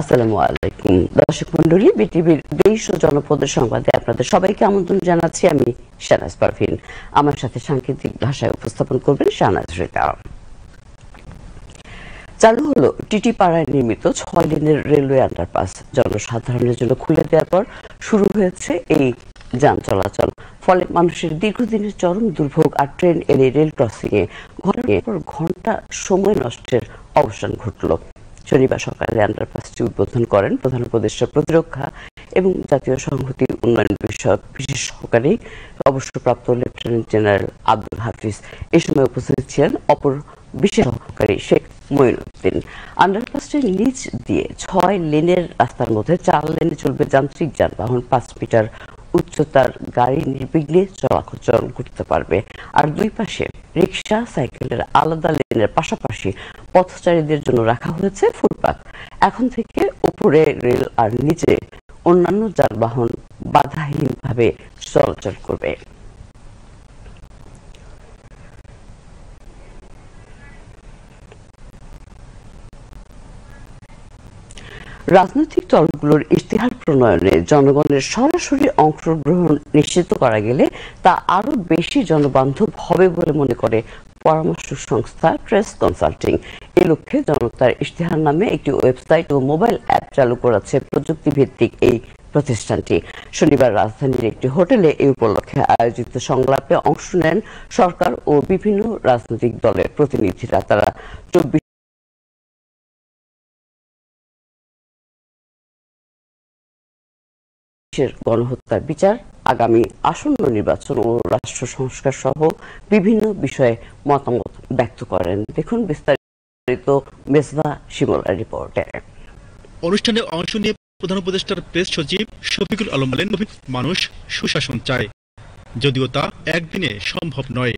আসসালামু আলাইকুম দর্শক মন্ডলী, বিটিভির দেশ ও জনপদের সংবাদে আপনাদের সবাইকে আমন্ত্রণ জানাচ্ছি। আমি শাহনাজ পারভিন। আমার সাথে সাংকেতিক ভাষায় উপস্থাপন করবেন শাহনাজ রিতা। চালু হলো টিটি পাড়ায় নির্মিত 6 লেনের রেলওয়ে আন্ডারপাস। জনসাধারণের জন্য খুলে দেওয়ার পর শুরু হয়েছে এই যান চলাচল। ফলে মানুষের দীর্ঘদিনের চরম দুর্ভোগ আর ট্রেন এনে রেল ক্রসিং এ ঘন্টার পর ঘন্টা সময় নষ্টের অবসান ঘটল। শনিবার সকালে আন্ডারপাসটি উদ্বোধন করেন প্রধান উপদেষ্টা প্রতিরক্ষা এবং জাতীয় সংহতি উন্নয়ন বিষয়ক বিশেষ সহকারী অবসরপ্রাপ্ত লেফটেন্যান্ট জেনারেল আব্দুল হাফিজ। এ সময় উপস্থিত ছিলেন অপর বিশেষ সহকারী শেখ মঈনুদ্দিন। আন্ডারপাসটির নিচ দিয়ে 6 লেনের রাস্তার মধ্যে 4 লেনে চলবে যান্ত্রিক যানবাহন। 5 মিটার উচ্চতার গাড়ি নির্বিঘ্নে চলাচল করতে পারবে। আর দুই পাশে রিক্সা, সাইকেলের আলাদা লেনের পাশাপাশি পথচারীদের জন্য রাখা হয়েছে ফুটপাত। এখন থেকে উপরে রেল আর নিচে অন্যান্য যানবাহন বাধাহীনভাবে চলাচল করবে। রাজনৈতিক দলগুলোর ইশতেহার প্রণয়নে জনগণের সরাসরি অংশগ্রহণ নিশ্চিত করা গেলে তা আরো বেশি জনবান্ধব হবে বলে মনে করে পরামর্শ সংস্থা ট্রেস কনসাল্টিং। এ লক্ষ্যে জনতার ইশতেহার নামে একটি ওয়েবসাইট ও মোবাইল অ্যাপ চালু করেছে প্রযুক্তি ভিত্তিক এই প্রতিষ্ঠানটি। শনিবার রাজধানীর একটি হোটেলে এই উপলক্ষে আয়োজিত সংলাপে অংশ নেন সরকার ও বিভিন্ন রাজনৈতিক দলের প্রতিনিধিরা। তারা 24 গণহত্যার বিচার, আগামী আসন্ন নির্বাচন ও রাষ্ট্র সংস্কার সহ বিভিন্ন বিষয়ে মতামত ব্যক্ত করেন। দেখুন বিস্তারিত মেসবা শিমুলার রিপোর্টে। অনুষ্ঠানে অংশ নিয়ে প্রধান উপদেষ্টার প্রেস সচিব শফিকুল আলম বলেন, মানুষ সুশাসন চায়, যদিও তা একদিনে সম্ভব নয়।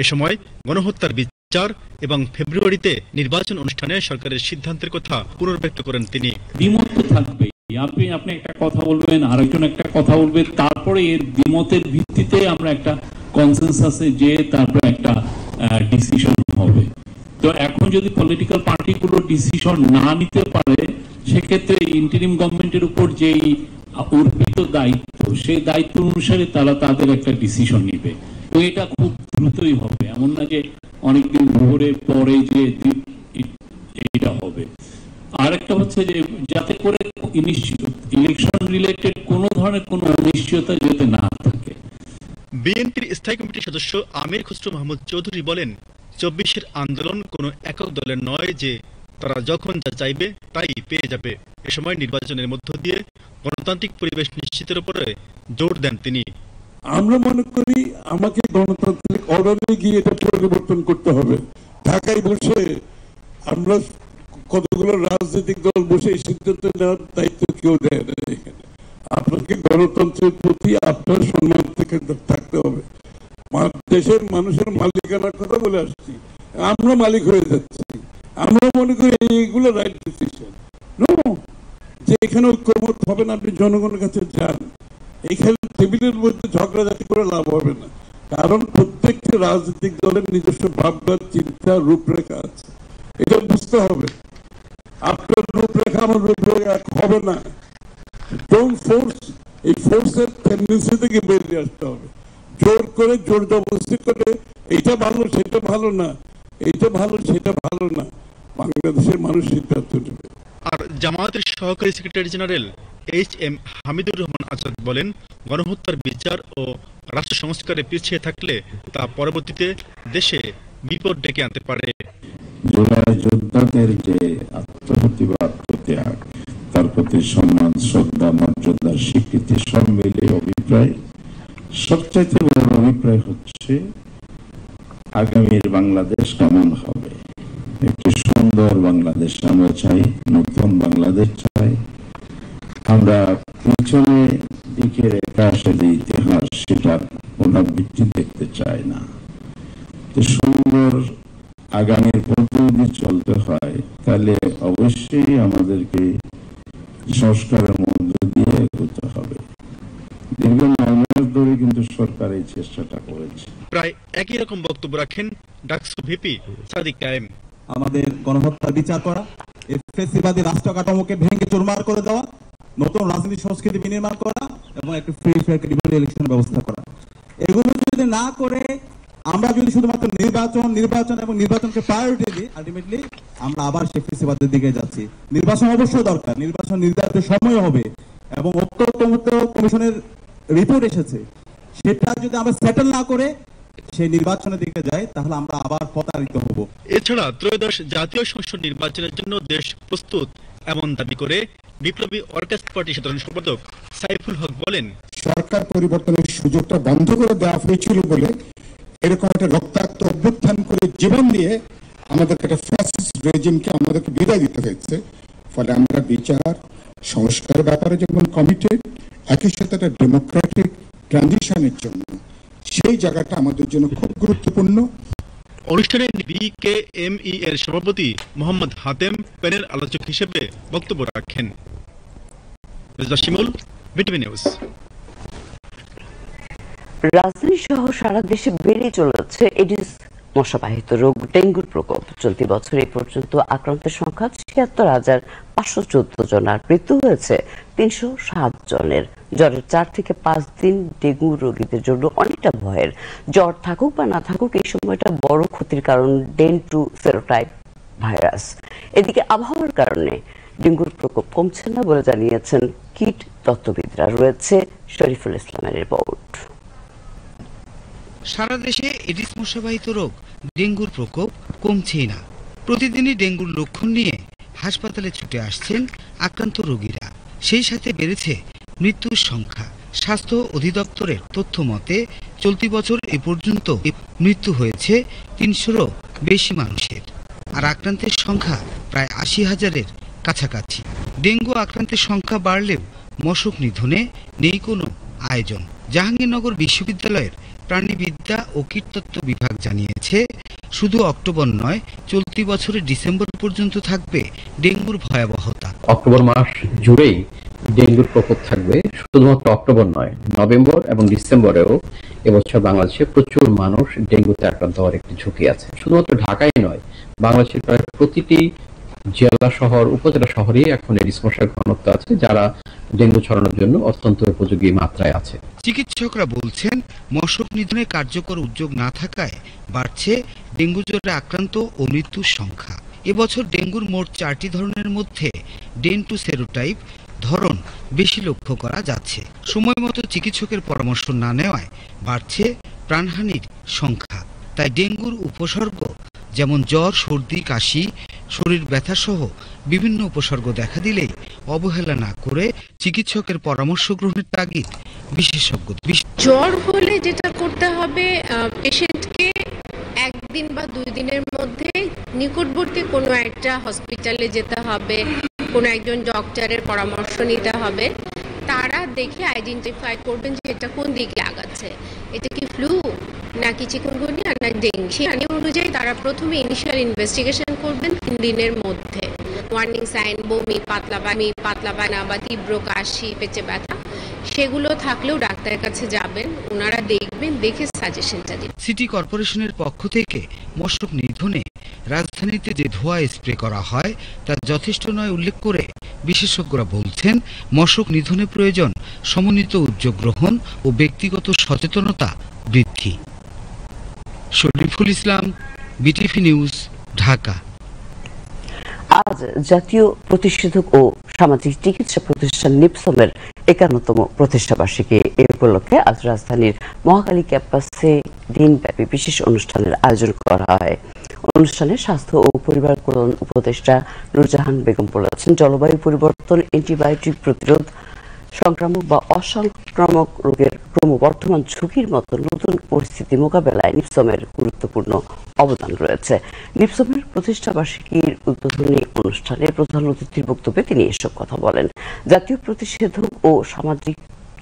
এ সময় গণহত্যার বিচার এবং ফেব্রুয়ারিতে নির্বাচন অনুষ্ঠানে সরকারের সিদ্ধান্তের কথা পুনর্ব্যক্ত করেন তিনি। দ্বিমত তো থাকবে, আপনি একটা কথা বলবেন, আরেকজন একটা কথা বলবে, তারপরে এর দ্বিমতের ভিত্তিতে আমরা একটা কনসেনসাসে যে তারপরে একটা ডিসিশন হবে। তো এখন যদি পলিটিক্যাল পার্টিগুলো ডিসিশন না নিতে পারে, সেক্ষেত্রে ইন্টারিম গভর্নমেন্টের উপর যেই অর্পিত দায়িত্ব, সেই দায়িত্ব অনুসারে তারা তাদের একটা ডিসিশন নিবে। তো এটা খুব দ্রুতই হবে, এমন না যে অনেকদিন ধরে পরে যে এইটা হবে। আরেকটা হচ্ছে যে যাতে করে ইলেকশন রিলেটেড কোনো ধরনের কোনো অনিশ্চয়তা যাতে না থাকে। বিএনপির স্থায়ী কমিটির সদস্য আমির খসরু মাহমুদ চৌধুরী বলেন, 24-এর আন্দোলন কোনো একক দলের নয় যে তারা যখন যা চাইবে তাই পেয়ে যাবে। এ সময় নির্বাচনের মধ্য দিয়ে গণতান্ত্রিক পরিবেশ নিশ্চিতের উপরে জোর দেন তিনি। আমরা মনে করি আমাকে গণতান্ত্রিক অর্ডারে গিয়ে এটা পরিবর্তন করতে হবে। ঢাকায় বসে আমরা কতগুলো রাজনৈতিক দল বসে এই সিদ্ধান্ত নেওয়ার দায়িত্ব কেউ দেয় না। এখানে আপনাকে গণতন্ত্রের প্রতি আপনার সম্মান থেকে থাকতে হবে। দেশের মানুষের মালিকানার কথা বলে আসছি, আমরা মালিক হয়ে যাচ্ছি। আমরা মনে করি এইগুলো রাইট ডিসিশন। যে এখানে ঐক্যমত হবে না, আপনি জনগণের কাছে যান। এখানে টেবিলের মধ্যে ঝগড়াঝাটি করে লাভ হবে না, কারণ প্রত্যেকটি রাজনৈতিক দলের নিজস্ব ভাবনা, চিন্তা, রূপরেখা আছে। এটা বুঝতে হবে। আপনার রূপরেখা আমার রূপরেখা হবে না। ডোন্ট ফোর্স, এই ফোর্সের টেন্ডেন্সি থেকে বেরিয়ে আসতে হবে। জোর করে, জোর জবরদস্তি করে এইটা ভালো সেটা ভালো না, এইটা ভালো সেটা ভালো না, বাংলাদেশের মানুষ সিদ্ধান্ত নেবে। আর জামায়াতের সহকারী secretary general HM Hamidur Rahman Azad বলেন, গণহত্যার বিচার ও রাষ্ট্র সংস্কারে পিছিয়ে থাকলে তা পরবর্তীতে দেশে বিপদ ডেকে আনতে পারে। জুলাই যোদ্ধাদের যে আত্মহত্যা বা আত্মত্যাগ, তার প্রতি সম্মান, শ্রদ্ধা, মর্যাদার স্বীকৃতি, সব মিলে অভিপ্রায়, সবচাইতে বড় অভিপ্রায় হচ্ছে আগামীর বাংলাদেশ কেমন হবে। একটি সুন্দর বাংলাদেশ আমরা চাই, নতুন বাংলাদেশ চাই। আমরা পিছনে দিকে রেখে আসে যে ইতিহাস, সেটার পুনরাবৃত্তি দেখতে চাই না। সুন্দর আগামীর পথে যদি চলতে হয়, তাহলে অবশ্যই আমাদেরকে সংস্কারের মধ্য দিয়ে এগোতে হবে। দীর্ঘ 9 মাস ধরে কিন্তু সরকার এই চেষ্টাটা করেছে। প্রায় একই রকম বক্তব্য রাখেন ডাকসু ভিপি সাদিক কায়েম। আমাদের গণহত্যার বিচার করা, এর ফেসিবাদী রাষ্ট্র কাঠামোকে ভেঙে চুরমার করে দেওয়া, নতুন রাজনীতি সংস্কৃতি বিনির্মাণ করা এবং একটি ফ্রি ফেয়ার ক্রেডিবল ইলেকশন ব্যবস্থা করা। এগুলো যদি না করে আমরা যদি শুধুমাত্র নির্বাচন এবং নির্বাচনকে প্রায়োরিটি দিই, আলটিমেটলি আমরা আবার সেই ফেসিবাদের দিকে যাচ্ছি। নির্বাচন অবশ্যই দরকার, নির্বাচন নির্ধারিত সময় হবে এবং ঐক্যমত্য কমিশনের রিপোর্ট এসেছে, সেটা যদি আমরা সেটেল না করে সেই নির্বাচনের দিকে যাই তাহলে আমরা আবার প্রতারিত হব। এছাড়া ত্রয়োদশ জাতীয় সংসদ নির্বাচনের জন্য দেশ প্রস্তুত এমন দাবি করে বিপ্লবী ওয়ার্কার্স পার্টি সাধারণ সম্পাদক সাইফুল হক বলেন, সরকার পরিবর্তনের সুযোগটা বন্ধ করে দেওয়া হয়েছিল বলে এরকম একটা রক্তাক্ত অভ্যুত্থান করে জীবন দিয়ে আমাদেরকে একটা ফ্যাসিস্ট রেজিমকে আমাদেরকে বিদায় দিতে হয়েছে। ফলে আমরা বিচার সংস্কার ব্যাপারে যেমন কমিটেড, একই সাথে একটা ডেমোক্রেটিক ট্রানজিশনের জন্য সেই জায়গাটা আমাদের জন্য খুব গুরুত্বপূর্ণ। অনুষ্ঠানে বিকেএমই এর সভাপতি মোহাম্মদ হাতেম প্যানেল আলোচক হিসেবে বক্তব্য রাখেন। শিমুল, বিটিভি নিউজ। রাজধানী সহ সারা দেশে বেড়ে চলেছে এডিস মশাবাহিত রোগ ডেঙ্গুর প্রকোপ। চলতি বছর এই পর্যন্ত আক্রান্তের সংখ্যা ৭৬,৫১৪ জন, আর মৃত্যু হয়েছে ৩০৭ জনের। জ্বরের ৪ থেকে ৫ দিন ডেঙ্গু রোগীদের জন্য অনেকটা ভয়ের। জ্বর থাকুক বা না থাকুক, এই সময়টা বড় ক্ষতির কারণ ডেন2 সেরোটাইপ ভাইরাস। এদিকে আবহাওয়ার কারণে ডেঙ্গুর প্রকোপ কমছে না বলে জানিয়েছেন কীট তত্ত্ববিদরা। রয়েছে শরীফুল ইসলামের রিপোর্ট। সারা দেশে এডিস মশাবাহিত রোগ ডেঙ্গুর প্রকোপ কমছেই না। প্রতিদিনই ডেঙ্গুর লক্ষণ নিয়ে হাসপাতালে ছুটে আসছেন আক্রান্ত রোগীরা। সেই সাথে বেড়েছে মৃত্যুর সংখ্যা। স্বাস্থ্য অধিদপ্তরের তথ্য মতে চলতি বছর এ পর্যন্ত মৃত্যু হয়েছে ৩০০-রও বেশি মানুষের, আর আক্রান্তের সংখ্যা প্রায় ৮০,০০০-এর কাছাকাছি। ডেঙ্গু আক্রান্তের সংখ্যা বাড়লেও মশক নিধনে নেই কোনো আয়োজন। জাহাঙ্গীরনগর বিশ্ববিদ্যালয়ের প্রাণীবিদ্যা ও কীটতত্ত্ব বিভাগ জানিয়েছে, শুধু অক্টোবর নয়, চলতি বছরের ডিসেম্বর পর্যন্ত থাকবে ডেঙ্গুর ভয়াবহতা। অক্টোবর মাস জুড়েই ডেঙ্গুর প্রকোপ থাকবে। শুধুমাত্র অক্টোবর নয়, নভেম্বর এবং ডিসেম্বরেও এবছর বাংলাদেশে প্রচুর মানুষ ডেঙ্গুতে আক্রান্ত হওয়ার একটি ঝুঁকি আছে। শুধুমাত্র ঢাকায় নয়, বাংলাদেশের প্রায় প্রতিটি জেলা শহর উপজেলা শহরেই এখন এডিস মশার ঘনত্ব আছে, যারা ডেঙ্গু ছড়ানোর জন্য অত্যন্ত উপযোগী মাত্রায় আছে। চিকিৎসকরা বলছেন, মশক নিধনে কার্যকর উদ্যোগ না থাকায় বাড়ছে ডেঙ্গু জ্বরে আক্রান্ত ও মৃত্যুর সংখ্যা। এবছর ডেঙ্গুর মোট 4টি ধরনের মধ্যে ডেন2 সেরোটাইপ ধরন বেশি লক্ষ্য করা যাচ্ছে। সময় মতো চিকিৎসকের পরামর্শ না নেওয়ায় বাড়ছে প্রাণহানির সংখ্যা। তাই ডেঙ্গুর উপসর্গ যেমন জ্বর, সর্দি, কাশি, শরীর ব্যথা সহ বিভিন্ন উপসর্গ দেখা দিলেই অবহেলা না করে চিকিৎসকের পরামর্শ গ্রহণের তাগিদ বিশেষজ্ঞদের। জ্বর হলে যেটা করতে হবে, পেশেন্টকে 1 দিন বা 2 দিনের মধ্যে নিকটবর্তী কোনো একটা হসপিটালে যেতে হবে, কোনো একজন ডক্টরের পরামর্শ নিতে হবে। তারা দেখে আইডেন্টিফাই করবেন যে এটা কোন দিকে আগাচ্ছে, এটা কি ফ্লু নাকি চিকুনগুনিয়া না ডেঙ্গু। সেই অনুযায়ী তারা প্রথমে ইনিশিয়াল ইনভেস্টিগেশন করবেন 3 দিনের মধ্যে। ওয়ার্নিং সাইন, বমি, পাতলা পায়না বা তীব্র কাশি, পেটে ব্যথা, সেগুলো থাকলেও ডাক্তারের কাছে যাবেন, ওনারা দেখবেন, দেখে সাজেশনটা দিন। সিটি কর্পোরেশনের পক্ষ থেকে মশক নিধনে রাজধানীতে যে ধোঁয়া স্প্রে করা হয় তা যথেষ্ট নয় উল্লেখ করে বিশেষজ্ঞরা বলছেন, মশক নিধনে প্রয়োজন সমন্বিত উদ্যোগ গ্রহণ ও ব্যক্তিগত সচেতনতা বৃদ্ধি। Shariful Islam, BTV news, Dhaka. আজ জাতীয় প্রতিষেধক ও সামাজিক চিকিৎসা প্রতিষ্ঠান নিপসমের 51তম প্রতিষ্ঠাবার্ষিকী। এ উপলক্ষে আজ রাজধানীর মহাখালী ক্যাম্পাসে দিনব্যাপী বিশেষ অনুষ্ঠানের আয়োজন করা হয়। অনুষ্ঠানে স্বাস্থ্য ও পরিবার কল্যাণ উপদেষ্টা নূরজাহান বেগম বলেছেন, জলবায়ু পরিবর্তন, অ্যান্টিবায়োটিক প্রতিরোধ, সংক্রামক বা অসংক্রামক রোগের ক্রমবর্ধমান ঝুঁকির মতো নতুন পরিস্থিতি মোকাবেলায় নিপসমের গুরুত্বপূর্ণ অবদান রয়েছে। নিপসমের প্রতিষ্ঠাবার্ষিকীর উদ্বোধনী অনুষ্ঠানে প্রধান অতিথির বক্তব্যে তিনি এসব কথা বলেন। জাতীয় প্রতিষেধক ও সামাজিক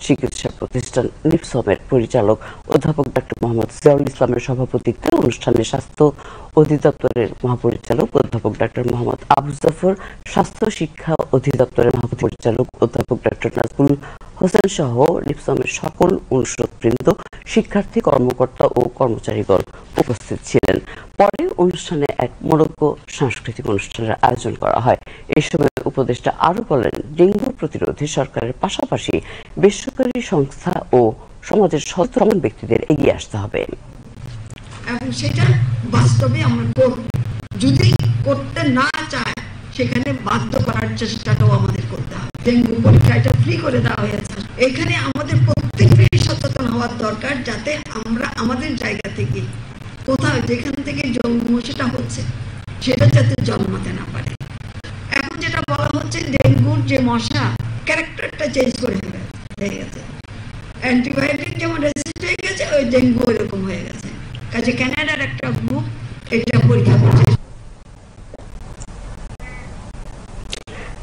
চিকিৎসা প্রতিষ্ঠান নিপসমের পরিচালক অধ্যাপক ডক্টর মোহাম্মদ জিয়াউল ইসলামের সভাপতিত্বে অনুষ্ঠানে স্বাস্থ্য অধিদপ্তরের মহাপরিচালক অধ্যাপক ডক্টর মোহাম্মদ আবু জাফর, স্বাস্থ্য শিক্ষা অধিদপ্তরের মহাপরিচালক অধ্যাপক ডক্টর নাজমুল হোসেন সহ লিপসামের সকল অনুষদবৃন্দ, শিক্ষার্থী, কর্মকর্তা ও কর্মচারীগণ উপস্থিত ছিলেন। পরে অনুষ্ঠানে এক মোরক্কো সাংস্কৃতিক অনুষ্ঠানের আয়োজন করা হয়। এই সময় উপদেষ্টা আরো বলেন, ডেঙ্গু প্রতিরোধে সরকারের পাশাপাশি বেসরকারি সংস্থা ও সমাজের সচেতন ব্যক্তিদের এগিয়ে আসতে হবে এবং সেটা বাস্তবে আমরা করব। যদি করতে না চায় সেখানে বাধ্য করার চেষ্টাটাও আমাদের করতে হবে। ডেঙ্গু পরীক্ষাটা ফ্রি করে দেওয়া হয়েছে। এখানে আমাদের প্রত্যেকেরই সচেতন হওয়ার দরকার, যাতে আমরা আমাদের জায়গা থেকে কোথাও যেখান থেকে মশাটা হচ্ছে সেটা যাতে জন্মাতে না পারে। এখন যেটা বলা হচ্ছে, ডেঙ্গুর যে মশা ক্যারেক্টারটা চেঞ্জ করে হয়ে গেছে, অ্যান্টিবায়োটিক যেমন রেজিস্ট হয়ে গেছে, ওই ডেঙ্গু এরকম হয়ে গেছে। কাজে কানাডার একটা গ্রুপ এটা পরীক্ষা করছে।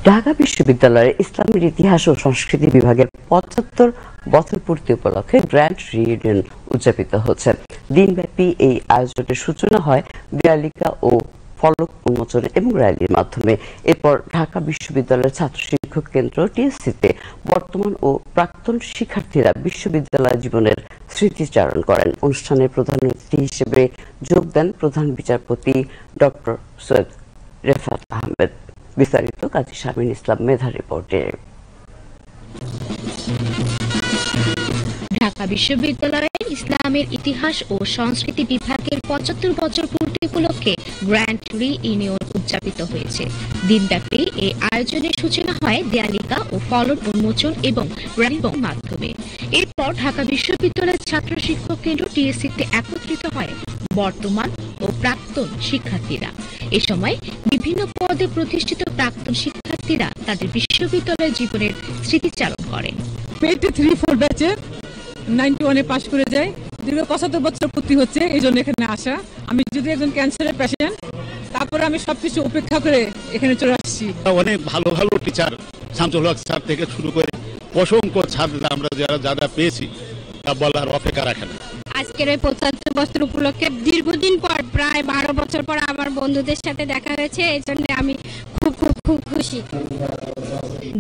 ঢাকা বিশ্ববিদ্যালয়ের ইসলামের ইতিহাস ও সংস্কৃতি বিভাগের ৭৫ বছর পূর্তি উপলক্ষে গ্র্যান্ড রিইউনিয়ন উদযাপিত হচ্ছে। দিনব্যাপী এই আয়োজনের সূচনা হয় দেয়ালিকা ও ফলক উন্মোচন এবং র্যালির মাধ্যমে। এরপর ঢাকা বিশ্ববিদ্যালয়ের ছাত্র শিক্ষক কেন্দ্র টিএসসিতে বর্তমান ও প্রাক্তন শিক্ষার্থীরা বিশ্ববিদ্যালয় জীবনের স্মৃতিচারণ করেন। অনুষ্ঠানে প্রধান অতিথি হিসেবে যোগ দেন প্রধান বিচারপতি ডক্টর সৈয়দ রেফাত আহমেদ। বিস্তারিত কাজী শামীম ইসলাম মেধা রিপোর্টে। ঢাকা বিশ্ববিদ্যালয়ের ইসলামের ইতিহাস ও সংস্কৃতি বিভাগের ৭৫ বছর পূর্তি উপলক্ষে গ্র্যান্ড রিইউনিয়ন উদযাপিত হয়েছে। দিনব্যাপী এই আয়োজনের সূচনা হয় দেয়ালিকা ও ফলক উন্মোচন এবং র্যালির মাধ্যমে। এরপর ঢাকা বিশ্ববিদ্যালয়ের ছাত্র শিক্ষক কেন্দ্র টিএসসিতে একত্রিত হয় বর্তমান ও প্রাক্তন শিক্ষার্থীরা। এ সময় বিভিন্ন পদে প্রতিষ্ঠিত প্রাক্তন শিক্ষার্থীরা তাদের বিশ্ববিদ্যালয় জীবনের স্মৃতিচারণ করেন। 83-4 ব্যাচে 91-এ পাশ করে যায়। দীর্ঘ ৭৫ বছর পূর্তি হচ্ছে, এই জন্য এখানে আসা। আমি যদি একজন ক্যান্সারের পেশেন্ট, তারপরে আমি সবকিছু উপেক্ষা করে এখানে চলে আসছি। অনেক ভালো ভালো টিচার, শামসুল হক স্যার থেকে শুরু করে অসংখ্য ছাত্র আমরা যারা পেয়েছি তা বলার অপেক্ষা রাখে না। আজকের এই ৭৫ বছর উপলক্ষে দীর্ঘদিন পর, প্রায় ১২ বছর পর আমার বন্ধুদের সাথে দেখা হয়েছে, এই জন্য আমি খুব খুব খুব খুশি।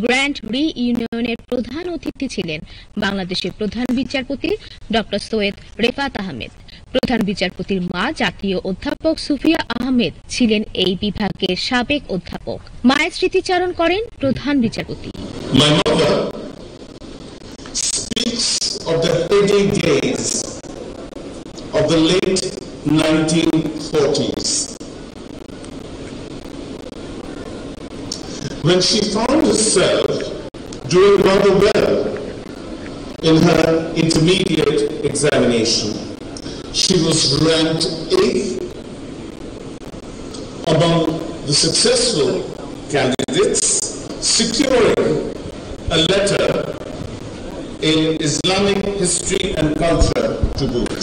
গ্র্যান্ড রিইউনিয়নের প্রধান অতিথি ছিলেন বাংলাদেশের প্রধান বিচারপতি ডক্টর সৈয়দ রেফাত আহমেদ। প্রধান বিচারপতির মা জাতীয় অধ্যাপক সুফিয়া আহমেদ ছিলেন এই বিভাগের সাবেক অধ্যাপক। মায়ের স্মৃতিচারণ করেন প্রধান বিচারপতি। My mother speaks of the heady days of the late 1940s, when she found herself doing rather well in her intermediate examination. She was ranked 8th among the successful candidates, securing a letter in Islamic history and culture to boot.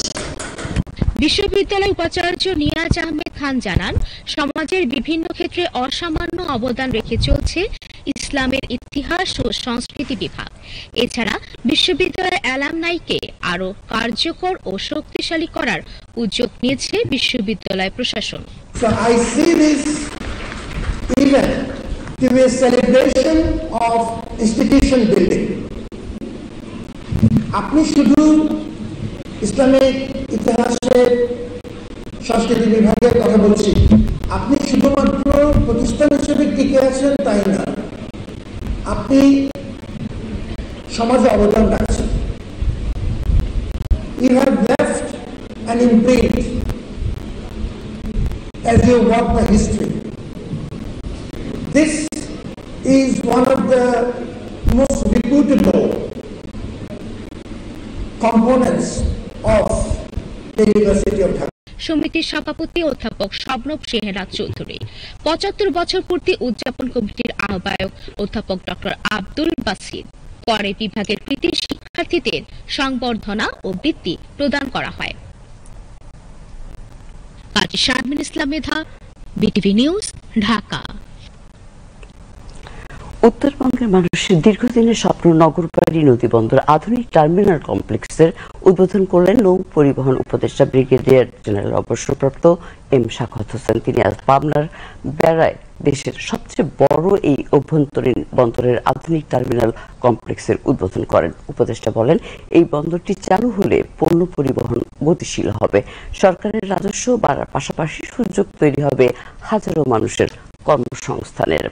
বিশ্ববিদ্যালয় উপাচার্য নিয়াজ আহমেদ খান জানান, সমাজের বিভিন্ন ক্ষেত্রে অসামান্য অবদান রেখে চলছে ইসলামের ইতিহাস ও সংস্কৃতি বিভাগ। এছাড়া বিশ্ববিদ্যালয়ের অ্যালামনাইকে আরো কার্যকর ও শক্তিশালী করার উদ্যোগ নিয়েছে বিশ্ববিদ্যালয় প্রশাসন। So I see this event to be a celebration of institution building. আপনি শুধু ইসলামিক ইতিহাসের সংস্কৃতি বিভাগের কথা বলছি, আপনি শুধুমাত্র প্রতিষ্ঠান হিসেবে টিকে আছেন তাই না, আপনি সমাজে অবদান রাখছেন। You have left an imprint as you walk the history. This is one of the most reputable components of the University of Dhaka. সমিতির সভাপতি অধ্যাপক শবনব শেহরাজ চৌধুরী, ৭৫ বছর পূর্তি উদযাপন কমিটির আহ্বায়ক অধ্যাপক ডক্টর আব্দুল বাসির। পরে বিভাগের কৃতি শিক্ষার্থীদের সংবর্ধনা ও বৃত্তি প্রদান করা হয়। কাজী শামীম ইসলাম মেধা, বিটিভি নিউজ, ঢাকা। উত্তরবঙ্গের মানুষের দীর্ঘদিনের স্বপ্ন নগরবাড়ি নদীবন্দর আধুনিক টার্মিনাল কমপ্লেক্সের উদ্বোধন করলেন নৌ পরিবহন উপদেষ্টা ব্রিগেডিয়ার জেনারেল অবসরপ্রাপ্ত এম শাখাওয়াত হোসেন। তিনি আজ পাবনার বেড়ায় দেশের সবচেয়ে বড় এই অভ্যন্তরীণ বন্দরের আধুনিক টার্মিনাল কমপ্লেক্সের উদ্বোধন করেন। উপদেষ্টা বলেন, এই বন্দরটি চালু হলে পণ্য পরিবহন গতিশীল হবে, সরকারের রাজস্ব বাড়ার পাশাপাশি সুযোগ তৈরি হবে হাজারো মানুষের কর্মসংস্থানের।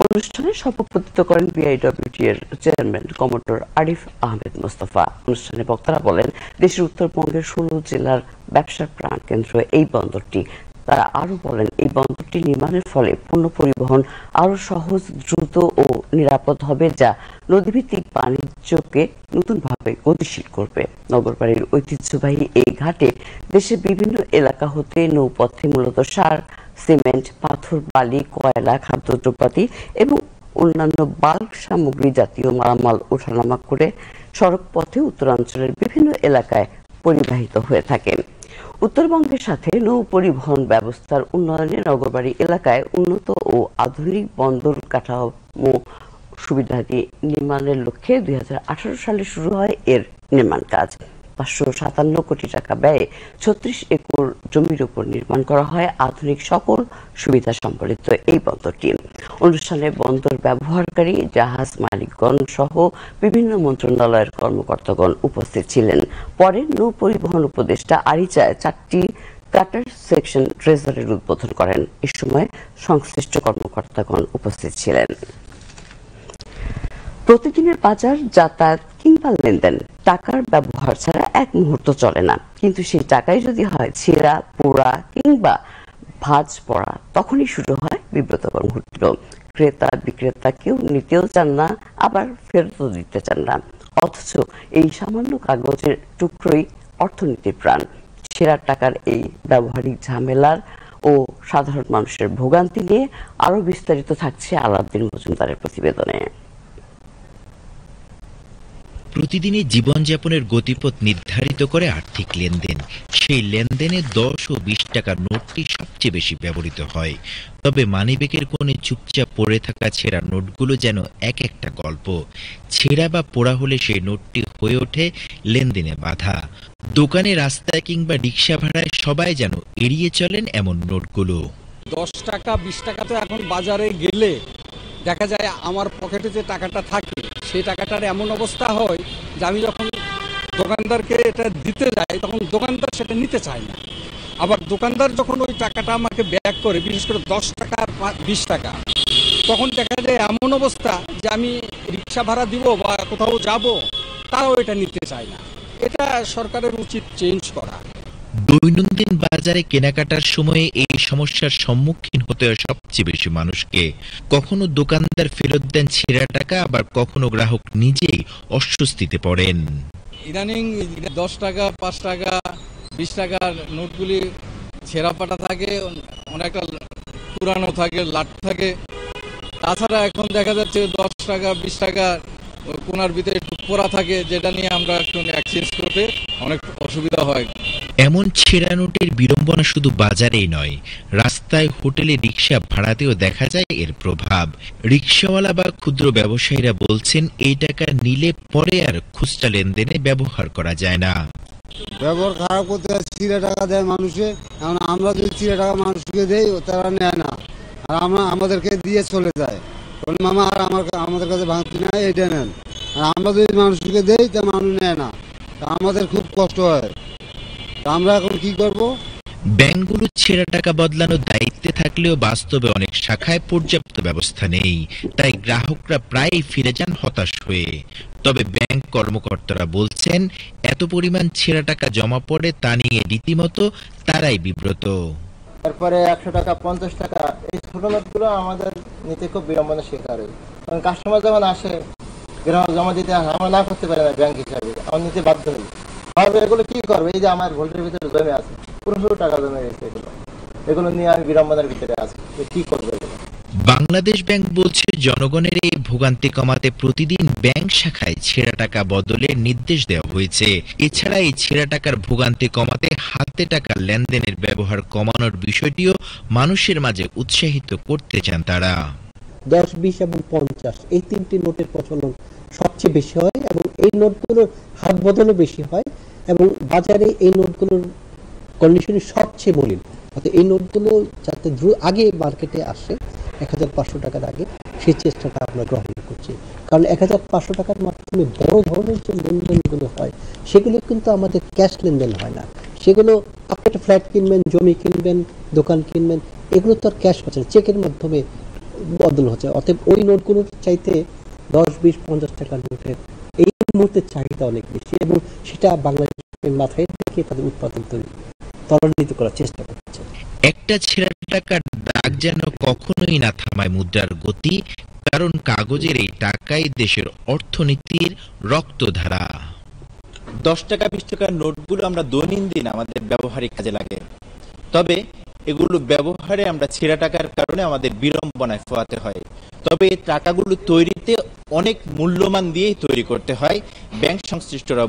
অনুষ্ঠানে সভাপতিত্ব করেন বিআইডব্লিউটি এর চেয়ারম্যান কমোডর আরিফ আহমেদ মোস্তফা। অনুষ্ঠানে বক্তারা বলেন, দেশের উত্তরবঙ্গের 16 জেলার ব্যবসার প্রাণকেন্দ্র এই বন্দরটি। তারা আরো বলেন, এই বন্দরটি নির্মাণের ফলে পণ্য পরিবহন আরো সহজ, দ্রুত ও নিরাপদ হবে, যা নদীভিত্তিক বাণিজ্যকে নতুনভাবে গতিশীল করবে। নগরবাড়ির ঐতিহ্যবাহী এই ঘাটে দেশের বিভিন্ন এলাকা হতে নৌপথে মূলত সার, সিমেন্ট, পাথর, বালি, কয়লা, খাদ্যদ্রব্যাদি এবং অন্যান্য বাল্ক সামগ্রী জাতীয় মালামাল ওঠানামা করে সড়ক পথে উত্তরাঞ্চলের বিভিন্ন এলাকায় পরিবাহিত হয়ে থাকে। উত্তরবঙ্গের সাথে নৌ পরিবহন ব্যবস্থার উন্নয়নে নগরবাড়ি এলাকায় উন্নত ও আধুনিক বন্দর কাঠামো সুবিধাদি নির্মাণের লক্ষ্যে 2018 সালে শুরু হয় এর নির্মাণ কাজ। 557 কোটি টাকা ব্যয়ে 36 একর জমির উপর নির্মাণ করা হয় আধুনিক সকল সুবিধা সম্বলিত এই বন্দরটি। অনুষ্ঠানে বন্দর ব্যবহারকারী, জাহাজ মালিকগণ সহ বিভিন্ন মন্ত্রণালয়ের কর্মকর্তাগণ উপস্থিত ছিলেন। পরে নৌ পরিবহন উপদেষ্টা আরিচায় 4টি কাটার সেকশন ট্রেজারের উদ্বোধন করেন। এ সময় সংশ্লিষ্ট কর্মকর্তাগণ উপস্থিত ছিলেন। প্রতিদিনের বাজার, যাতায়াত কিংবা লেনদেন টাকার ব্যবহার ছাড়া এক মুহূর্ত চলে না, কিন্তু সেই টাকাই যদি হয় ছেঁড়া, পোড়া কিংবা ভাঁজ পড়া, তখনই শুরু হয় বিব্রতকর মুহূর্ত। ক্রেতা বিক্রেতা কেউ নিতেও চান না, আবার ফেরতও দিতে চান না, অথচ এই সামান্য কাগজের টুকরোই অর্থনীতির প্রাণ। ছেঁড়া টাকার এই ব্যবহারিক ঝামেলার ও সাধারণ মানুষের ভোগান্তি নিয়ে আরো বিস্তারিত থাকছে আলাউদ্দিন মজুমদারের প্রতিবেদনে। প্রতিদিনই জীবনযাপনের গতিপথ নির্ধারিত করে আর্থিক লেনদেন। সেই লেনদেনে 10 ও 20 টাকার নোটটি সবচেয়ে বেশি ব্যবহৃত হয়। তবে মানিব্যাগের কোণে চুপচাপ পড়ে থাকা ছেঁড়া নোটগুলো যেন এক একটা গল্প। ছেঁড়া বা পোড়া হলে সেই নোটটি হয়ে ওঠে লেনদেনে বাধা। দোকানে, রাস্তায় কিংবা রিক্সা ভাড়ায় সবাই যেন এড়িয়ে চলেন এমন নোটগুলো। 10 টাকা 20 টাকা তো এখন বাজারে গেলে দেখা যায় আমার পকেটে যে টাকাটা থাকে সেই টাকাটার এমন অবস্থা হয় যে আমি যখন দোকানদারকে এটা দিতে যাই তখন দোকানদার সেটা নিতে চায় না। আবার দোকানদার যখন ওই টাকাটা আমাকে ব্যাক করে, বিশেষ করে 10 টাকা আর 20 টাকা, তখন দেখা যায় এমন অবস্থা যে আমি রিক্সা ভাড়া দিব বা কোথাও যাব, তারাও এটা নিতে চায় না। এটা সরকারের উচিত চেঞ্জ করা। দৈনন্দিন বাজারে কেনাকাটার সময়ে এই সমস্যার সম্মুখীন হতে হয় সবচেয়ে বেশি মানুষকে। কখনো দোকানদার ফেরত দেন ছেঁড়া টাকা, আবার কখনো গ্রাহক নিজেই অস্বস্তিতে পড়েন। ইদানিং 10 টাকা, 5 টাকা, 20 টাকার নোটগুলি ছেঁড়া পাটা থাকে, অনেকটা পুরানো থাকে, লাট থাকে। তাছাড়া এখন দেখা যাচ্ছে 10 টাকা 20 টাকা কোনার ভিতরে একটু পোড়া থাকে, যেটা নিয়ে আমরা একটু এক্সচেঞ্জ করতে অনেক অসুবিধা হয়। এমন ছেঁড়া নোটের বিড়ম্বনা শুধু বাজারেই নয়, রাস্তায়, হোটেলে, রিক্সা ভাড়াতেও দেখা যায় এর প্রভাব। রিক্সাওয়ালা বা ক্ষুদ্র ব্যবসায়ীরা বলছেন, এই টাকা নিলে পরে আর খুচরা লেনদেনে ব্যবহার করা যায় না। ব্যবহার খারাপ করতে ছিঁড়া টাকা দেয় মানুষে। এখন আমরা যদি ছিঁড়া টাকা মানুষকে দেই, তারা নেয় না, আর আমাদেরকে দিয়ে চলে যায়। মামা আর আমাদের কাছে ভাঙতি নেয়, এটা নেন। আর আমরা যদি মানুষকে দেই তা মানুষ নেয় না, তা আমাদের খুব কষ্ট হয়। আমরা এখন কি করব? ব্যাংকগুলো ছেঁড়া টাকা বদলানোর দায়িত্বে থাকলেও বাস্তবে অনেক শাখায় পর্যাপ্ত ব্যবস্থা নেই। তাই গ্রাহকরা প্রায়ই ফিরে যান হতাশ হয়ে। তবে ব্যাংক কর্মকর্তারা বলছেন, এত পরিমাণ ছেঁড়া টাকা জমা পড়ে তা নিয়ে রীতিমতো তারাই বিব্রত। তারপরে 100 টাকা 50 টাকা এই ছোট নোটগুলো আমাদের নিতে খুব বিড়ম্বনার শিকার হয়। কারণ কাস্টমার যখন আসে, গ্রাহক জমা দিতে আমরা না করতে পারি না, ব্যাংক হিসাবে আমরা নিতে বাধ্য হই। ভাবে এগুলো কি করবে? এই যে আমার ভোল্টের ভিতরে জমে আছে, পুরো টাকা জমে গেছে, এগুলো নিয়ে আমি বিড়ম্বনার ভিতরে আছি, কি করবো এগুলো? বাংলাদেশ ব্যাংক বলছে, জনগণের এই ভোগান্তি কমাতে প্রতিদিন ব্যাংক শাখায় ছেঁড়া টাকা বদলের নির্দেশ দেওয়া হয়েছে। এছাড়া এই ছেঁড়া টাকার ভোগান্তি কমাতে হাতে টাকা লেনদেনের ব্যবহার কমানোর বিষয়টিও মানুষের মাঝে উৎসাহিত করতে চান তারা। 10, 20 এবং 50 এই তিনটি নোটের প্রচলন সবচেয়ে বেশি হয় এবং এই নোটগুলোর হাত বদলও বেশি হয় এবং বাজারে এই নোটগুলোর কন্ডিশন সবচেয়ে মলিন। অর্থাৎ এই নোটগুলো যাতে দ্রুত আগে মার্কেটে আসে 1500 টাকার আগে, সেই চেষ্টাটা আমরা গ্রহণ করছি। কারণ 1500 টাকার মাধ্যমে বড় ধরনের যে লেনদেনগুলো হয় সেগুলো কিন্তু আমাদের ক্যাশ লেনদেন হয় না। সেগুলো আপনি একটা ফ্ল্যাট কিনবেন, জমি কিনবেন, দোকান কিনবেন, এগুলো তো আর ক্যাশ হচ্ছে না, চেকের মাধ্যমে বদল হচ্ছে। অতএব ওই নোটগুলোর চাইতে 10, 20, 50 টাকার নোটের এই মুহূর্তে চাহিদা অনেক বেশি এবং সেটা বাংলাদেশের মাথায় রেখে তাদের উৎপাদন ত্বরান্বিত করার চেষ্টা করছে। একটা ছেঁড়া টাকার দাগ যেন কখনোই না থামায় মুদ্রার গতি, কারণ কাগজের এই টাকাই দেশের অর্থনীতির রক্তধারা। 10 টাকা 20 টাকার নোটগুলো আমরা দৈনন্দিন আমাদের ব্যবহারিক কাজে লাগে, তবে এগুলো ব্যবহারে আমরা ছেঁড়া টাকার কারণে আমাদের বিড়ম্বনায় পোহাতে হয়। তবে এই টাকাগুলো তৈরিতে অনেক মূল্যমান দিয়েই তৈরি করতে হয়। ব্যাংক সংশ্লিষ্টরা